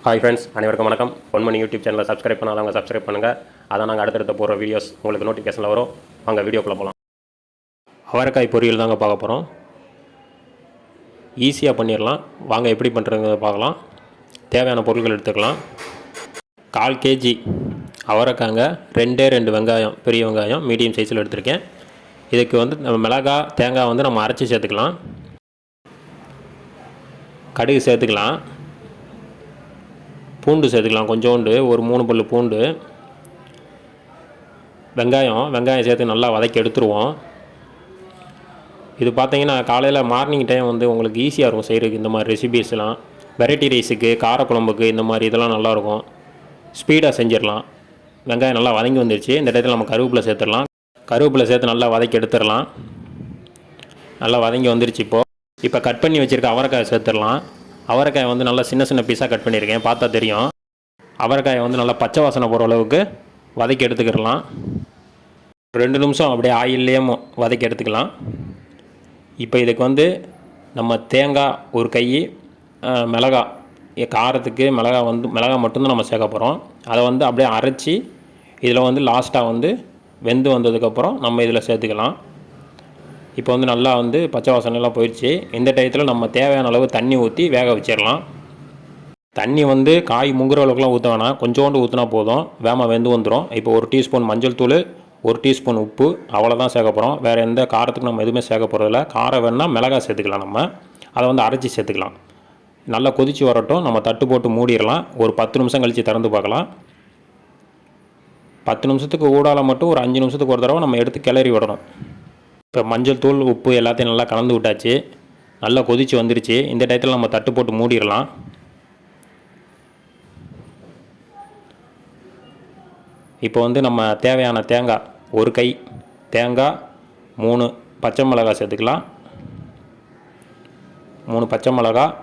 Hi friends, அனைவருக்கும் வணக்கம். பொன்மணி YouTube சேனலை சப்ஸ்கிரைப் பண்ணாதவங்க சப்ஸ்கிரைப் பண்ணுங்கள். அதான் நாங்கள் அடுத்தடுத்த போகிற வீடியோஸ் உங்களுக்கு நோட்டிஃபிகேஷனில் வரும். வாங்க வீடியோக்குள்ளே போகலாம். அவரைக்காய் பொரியல் தாங்க பார்க்க போகிறோம். ஈஸியாக பண்ணிடலாம். வாங்க எப்படி பண்ணுறதுங்க பார்க்கலாம். தேவையான பொருட்கள் எடுத்துக்கலாம். 1/4 kg அவரைக்காங்க, 2 வெங்காயம், பெரிய வெங்காயம் மீடியம் சைஸில் எடுத்திருக்கேன். இதுக்கு வந்து நம்ம மிளகாய், தேங்காய் வந்து நம்ம அரைச்சி சேர்த்துக்கலாம். கடுகு சேர்த்துக்கலாம். பூண்டு சேர்த்துக்கலாம் கொஞ்சோண்டு, ஒரு 3 பல்லு பூண்டு. வெங்காயம் சேர்த்து நல்லா வதக்கி எடுத்துருவோம். இது பார்த்தீங்கன்னா காலையில் மார்னிங் டைம் வந்து உங்களுக்கு ஈஸியாக இருக்கும் செய்கிறதுக்கு. இந்த மாதிரி ரெசிபீஸ்லாம் வெரைட்டி ரைஸுக்கு, காரக்குழம்புக்கு இந்த மாதிரி இதெல்லாம் நல்லாயிருக்கும். ஸ்பீடாக செஞ்சிடலாம். வெங்காயம் நல்லா வதங்கி வந்துடுச்சு. இந்த இடத்துல நம்ம கருவேப்பிலை சேர்த்துடலாம். கருவேப்பிலை சேர்த்து நல்லா வதக்கி எடுத்துடலாம். நல்லா வதங்கி வந்துடுச்சு. இப்போ கட் பண்ணி வச்சுருக்க அவரைக்காய் சேர்த்துடலாம். அவரைக்காயை வந்து நல்லா சின்ன பீஸாக கட் பண்ணியிருக்கேன், பார்த்தா தெரியும். அவரைக்காயை வந்து நல்லா பச்சை வாசனை போகிற அளவுக்கு வதக்கி எடுத்துக்கிடலாம். 2 நிமிஷம் அப்படியே ஆயில்லையே வதக்கி எடுத்துக்கலாம். இப்போ இதுக்கு வந்து நம்ம தேங்காய் ஒரு கை, மிளகாய் காரத்துக்கு மிளகாய் மட்டும்தான் நம்ம சேர்க்க போகிறோம். அதை வந்து அப்படியே அரைச்சி இதில் வந்து லாஸ்ட்டாக வந்து வெந்து வந்ததுக்கப்புறம் நம்ம இதில் சேர்த்துக்கலாம். இப்போ வந்து நல்லா வந்து பச்சை வாசனைலாம் போயிடுச்சு. இந்த டயத்தில் நம்ம தேவையான அளவு தண்ணி ஊற்றி வேக வச்சிடலாம். தண்ணி வந்து காய் முங்குற அளவுக்குலாம் ஊற்ற வேணாம், கொஞ்சோண்டு ஊற்றினா போதும், வெந்து வந்துடும். இப்போ 1 டீஸ்பூன் மஞ்சள் தூள், 1 டீஸ்பூன் உப்பு, அவ்வளோதான் சேர்க்க போகிறோம். வேறு எந்த காரத்துக்கும் நம்ம எதுவுமே சேர்க்க போகிறதில்ல. காரம் வேணால் மிளகாய் சேர்த்துக்கலாம். நம்ம அதை வந்து அரைச்சி சேர்த்துக்கலாம். நல்லா கொதித்து வரட்டும். நம்ம தட்டு போட்டு மூடிடலாம். ஒரு 10 நிமிஷம் கழித்து திறந்து பார்க்கலாம். 10 நிமிஷத்துக்கு ஊடால மட்டும் ஒரு 5 நிமிஷத்துக்கு ஒரு தடவை நம்ம எடுத்து கிளறி விடணும். இப்போ மஞ்சள் தூள், உப்பு எல்லாத்தையும் நல்லா கலந்து விட்டாச்சு. நல்லா கொதித்து வந்துருச்சு. இந்த டயத்தில் நம்ம தட்டு போட்டு மூடிடலாம். இப்போ வந்து நம்ம தேவையான தேங்காய், ஒரு கை தேங்காய், 3 பச்சை மிளகாய் சேர்த்துக்கலாம். 3 பச்சை மிளகாய்,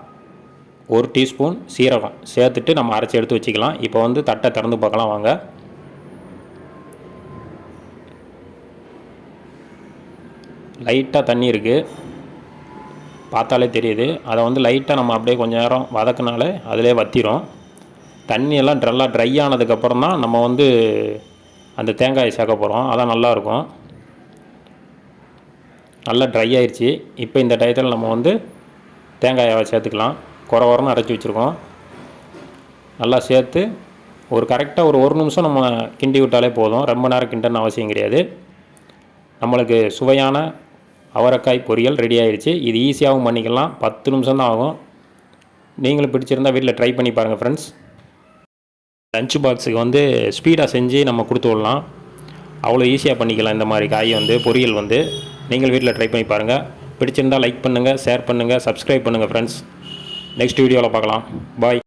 1 டீஸ்பூன் சீரகம் சேர்த்துட்டு நம்ம அரைச்சி எடுத்து வச்சுக்கலாம். இப்போ வந்து தட்டை திறந்து பார்க்கலாம் வாங்க. லைட்டாக தண்ணி இருக்குது, பார்த்தாலே தெரியுது. அதை வந்து லைட்டாக நம்ம அப்படியே கொஞ்சம் நேரம் வதக்கினாலே அதிலே வற்றிடும். தண்ணியெல்லாம் நல்லா ட்ரை ஆனதுக்கப்புறம் தான் நம்ம வந்து அந்த தேங்காயை சேர்க்க போகிறோம். அதான் நல்லாயிருக்கும். நல்லா ட்ரை ஆயிடுச்சு. இப்போ இந்த டயத்தில் நம்ம வந்து தேங்காயை சேர்த்துக்கலாம். குறன்னு அரைச்சி வச்சுருக்கோம். நல்லா சேர்த்து ஒரு கரெக்டாக ஒரு நிமிஷம் நம்ம கிண்டி விட்டாலே போதும். ரொம்ப நேரம் கிண்டன்னு அவசியம் கிடையாது. நம்மளுக்கு சுவையான அவரைக்காய் பொரியல் ரெடி ஆகிடுச்சு. இது ஈஸியாகவும் பண்ணிக்கலாம். 10 நிமிஷம் தான் ஆகும். நீங்களும் பிடிச்சிருந்தால் வீட்டில் ட்ரை பண்ணி பாருங்கள் ஃப்ரெண்ட்ஸ். லஞ்ச் பாக்ஸுக்கு வந்து ஸ்பீடாக செஞ்சு நம்ம கொடுத்து விடலாம். அவ்வளோ ஈஸியாக பண்ணிக்கலாம். இந்த மாதிரி காய் வந்து பொரியல் வந்து நீங்கள் வீட்டில் ட்ரை பண்ணி பாருங்கள். பிடிச்சிருந்தால் லைக் பண்ணுங்கள், ஷேர் பண்ணுங்கள், சப்ஸ்கிரைப் பண்ணுங்கள் ஃப்ரெண்ட்ஸ். நெக்ஸ்ட் வீடியோவில் பார்க்கலாம். பாய்.